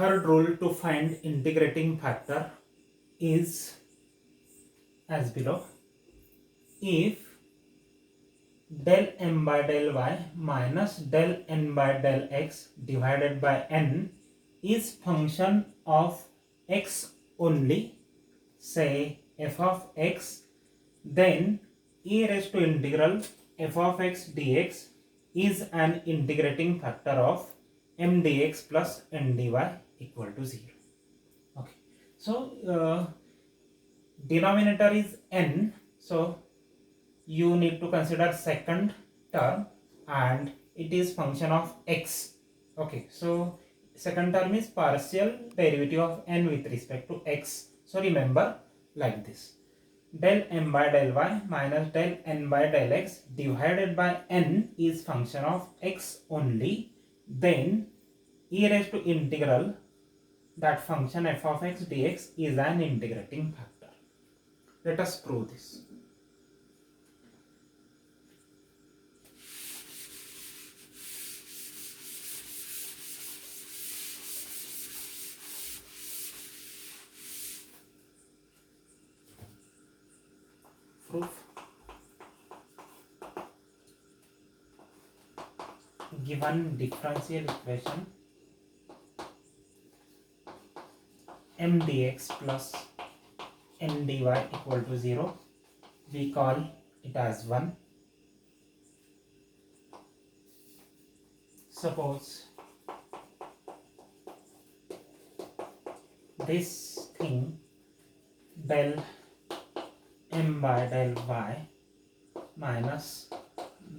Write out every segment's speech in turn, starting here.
third rule to find integrating factor is as below. If del m by del y minus del n by del x divided by n is function of x only, say f of x, then e raised to integral f of x dx is an integrating factor of m dx plus n dy equal to 0. Okay, so denominator is n, so you need to consider second term and it is function of x. Okay, so second term is partial derivative of n with respect to x. So remember like this: del m by del y minus del n by del x divided by n is function of x only, then e raised to integral that function f of x dx is an integrating factor. Let us prove this. Proof. Given differential equation m dx plus n dy equal to 0, we call it as 1. Suppose this thing del m by del y minus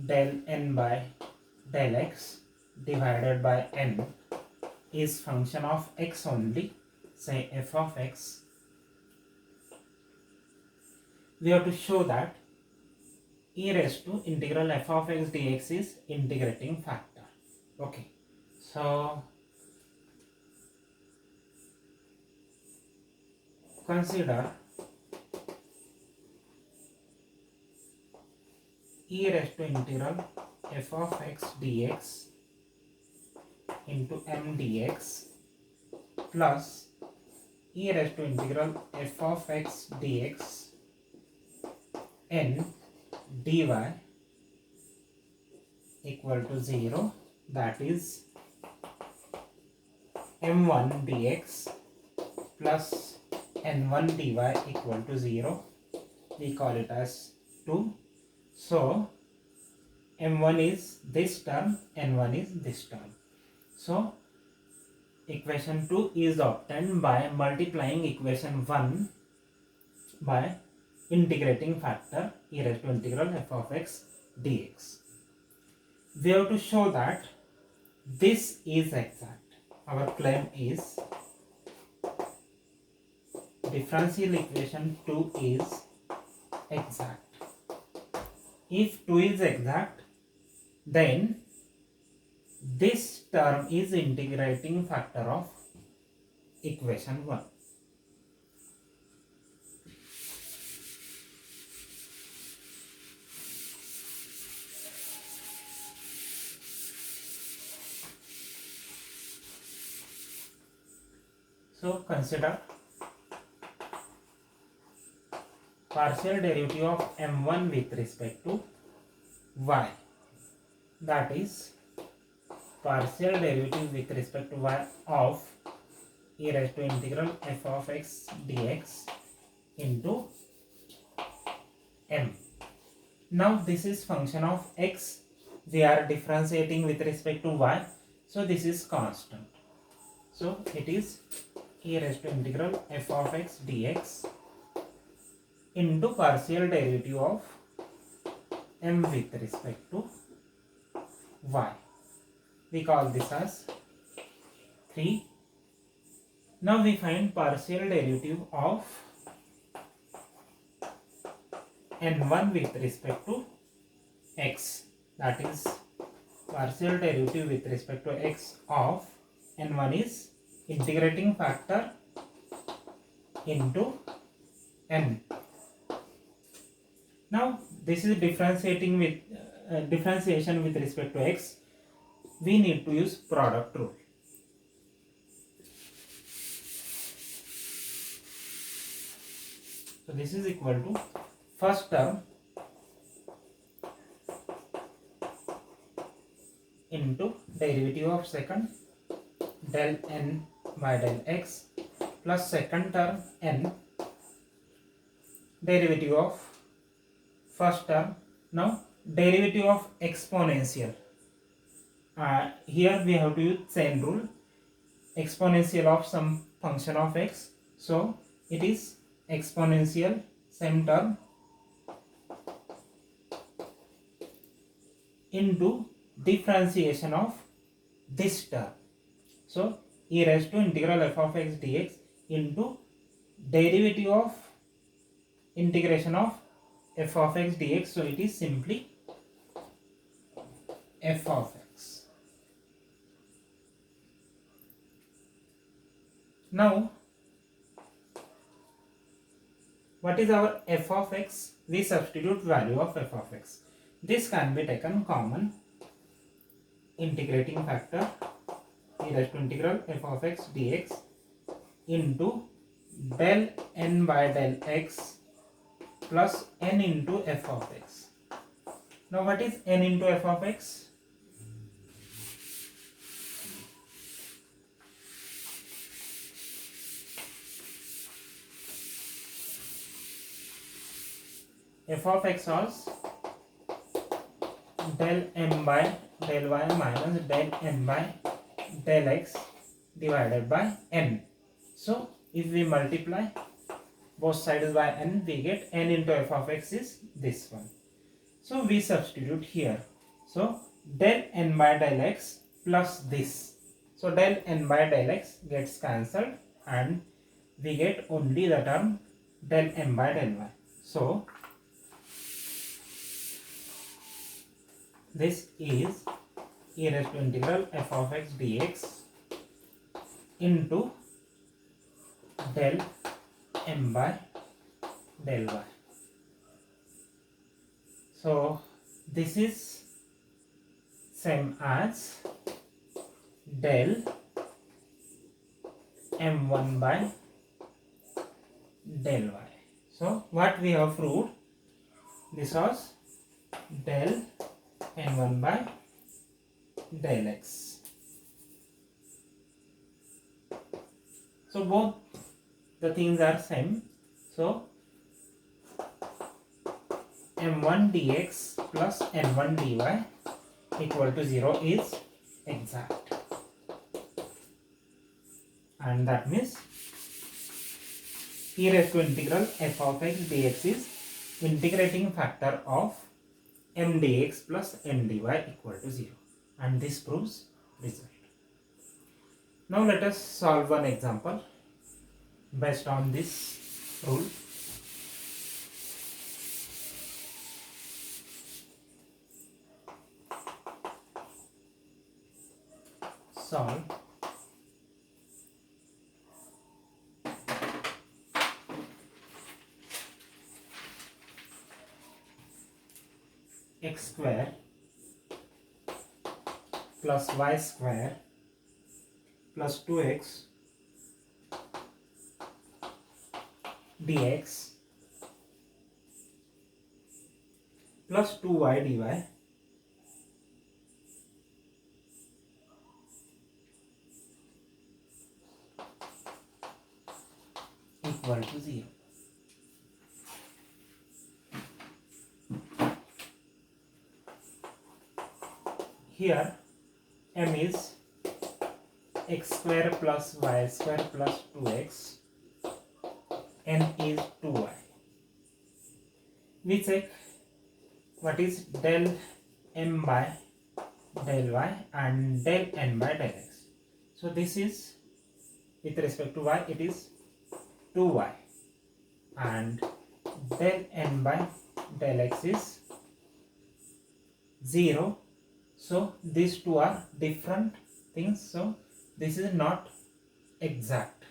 del n by del x divided by n is function of x only, say f of x. We have to show that e raised to integral f of x dx is integrating factor. Okay, so consider e raised to integral f of x dx into m dx plus e raised to integral f of x dx n dy equal to 0, that is m1 dx plus n1 dy equal to 0. We call it as 2. So m1 is this term, n1 is this term. So equation 2 is obtained by multiplying equation 1 by integrating factor e raised to integral f of x dx. We have to show that this is exact. Our claim is differential equation 2 is exact. If 2 is exact, then this term is integrating factor of equation 1. So consider partial derivative of m1 with respect to y, that is partial derivative with respect to y of e raised to integral f of x dx into m. Now this is function of x, we are differentiating with respect to y, so this is constant. So it is e raised to integral f of x dx into partial derivative of m with respect to y. We call this as 3. Now we find partial derivative of n1 with respect to x, that is partial derivative with respect to x of n1 is integrating factor into n. Now this is differentiation with respect to x. We need to use product rule. So this is equal to first term into derivative of second del n by del x plus second term n derivative of first term. Now derivative of exponential. Here we have to use chain rule. Exponential of some function of x. So it is exponential same term into differentiation of this term. So e raised to integral f of x dx into derivative of integration of f of x dx. So it is simply f of x. Now what is our f of x? We substitute value of f of x. This can be taken common. Integrating factor e raised to integral f of x dx into del n by del x plus n into f of x. Now what is n into f of x? F of x was del m by del y minus del n by del x divided by n. So if we multiply both sides by n, we get n into f of x is this one. So we substitute here. So del n by del x plus this. So del n by del x gets cancelled and we get only the term del m by del y. So this is e raised to integral f of x dx into del m by del y. So this is same as del m1 by del y. So what we have proved, this was del n1 by del x. So both the things are same. So m1 dx plus n1 dy equal to 0 is exact. And that means e raised to integral f of x dx is integrating factor of m dx plus n dy equal to 0. And this proves result. Now let us solve one example based on this rule. Solve x square plus y square plus 2x dx plus 2y dy equal to 0. Here m is x square plus y square plus 2x, n is 2y. We check what is del m by del y and del n by del x. So this is with respect to y, it is 2y, and del n by del x is 0. So these two are different things. So this is not exact.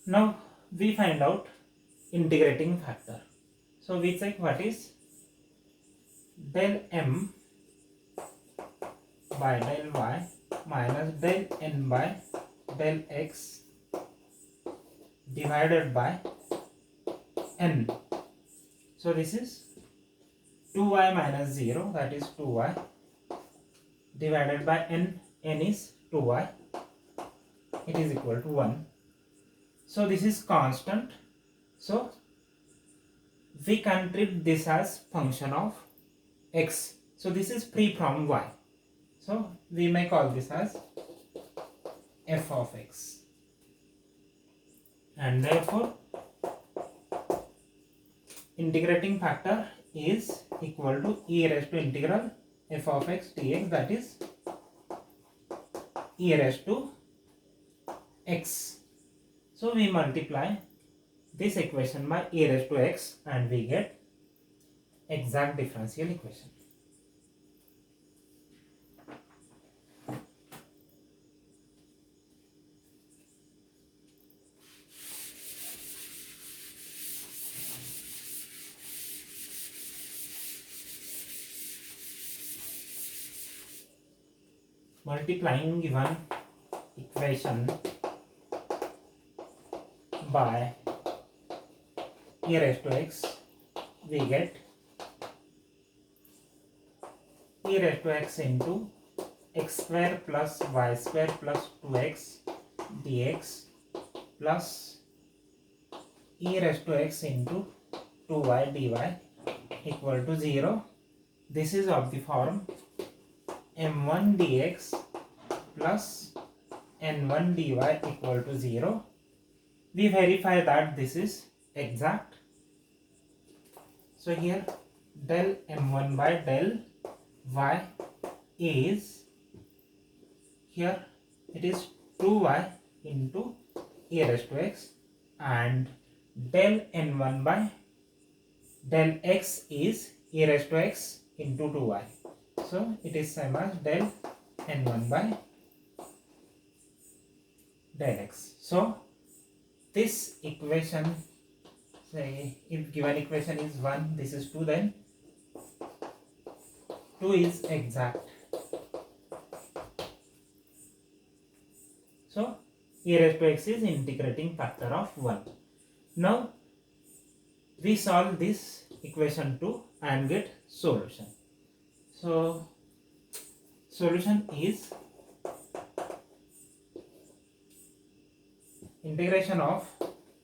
Now we find out integrating factor. So we check what is del m by del y minus del n by del x divided by n. So this is 2y minus 0, that is 2y, divided by n. N is 2y. It is equal to 1. So this is constant. So we can treat this as function of x. So this is free from y. So we may call this as f of x. And therefore integrating factor is equal to e raised to integral f of x dx, that is e raised to x. So we multiply this equation by e raised to x and we get exact differential equation. Multiplying given equation by e raised to x, we get e raised to x into x square plus y square plus 2x dx plus e raised to x into 2y dy equal to 0. This is of the form m1 dx plus n1 dy equal to 0. We verify that this is exact. So here del m1 by del y is, here it is 2y into e raised to x, and del n1 by del x is e raised to x into 2y. So it is same as del n1 by del x. So this equation, say if given equation is 1, this is 2, then 2 is exact. So e raised to x is integrating factor of 1. Now we solve this equation 2 and get solution. So solution is integration of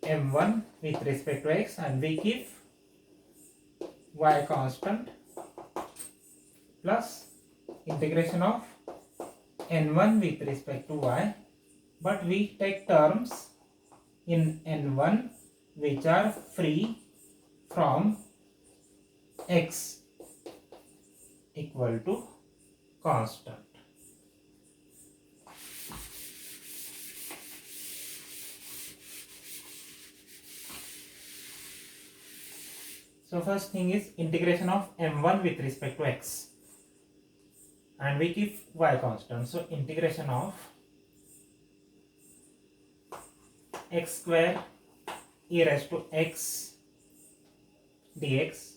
m1 with respect to x, and we keep y constant, plus integration of n1 with respect to y, but we take terms in n1 which are free from x equal to constant. So first thing is integration of m1 with respect to x, and we keep y constant. So integration of x square e raised to x dx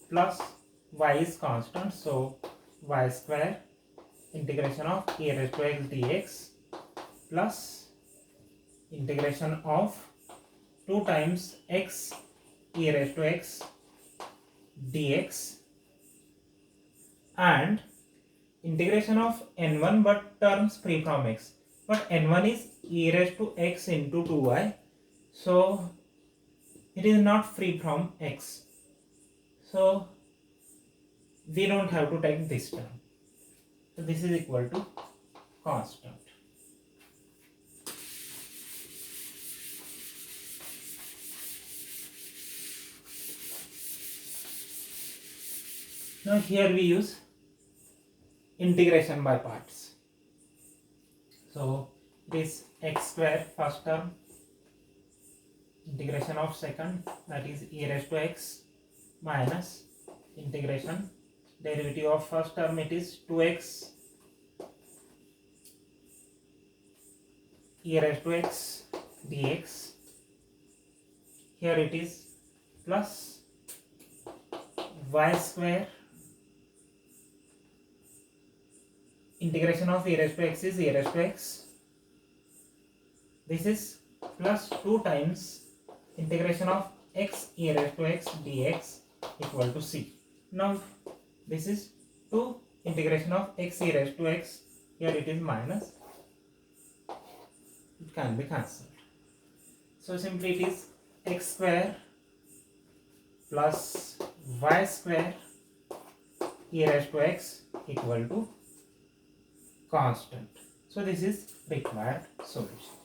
plus y is constant, so y square integration of e raised to x dx plus integration of 2 times x e raised to x dx, and integration of n1 but terms free from x, but n1 is e raised to x into 2y, so it is not free from x, so we don't have to take this term. So this is equal to constant. Now here we use integration by parts. So this x square first term, integration of second, that is e raised to x, minus integration derivative of first term, it is 2x e raised to x dx, here it is plus y square integration of e raised to x is e raised to x. This is plus 2 times integration of x e raised to x dx equal to c. Now this is 2 integration of x e raised to x. Here it is minus. It can be cancelled. So simply it is x square plus y square e raised to x equal to constant. So this is required solution.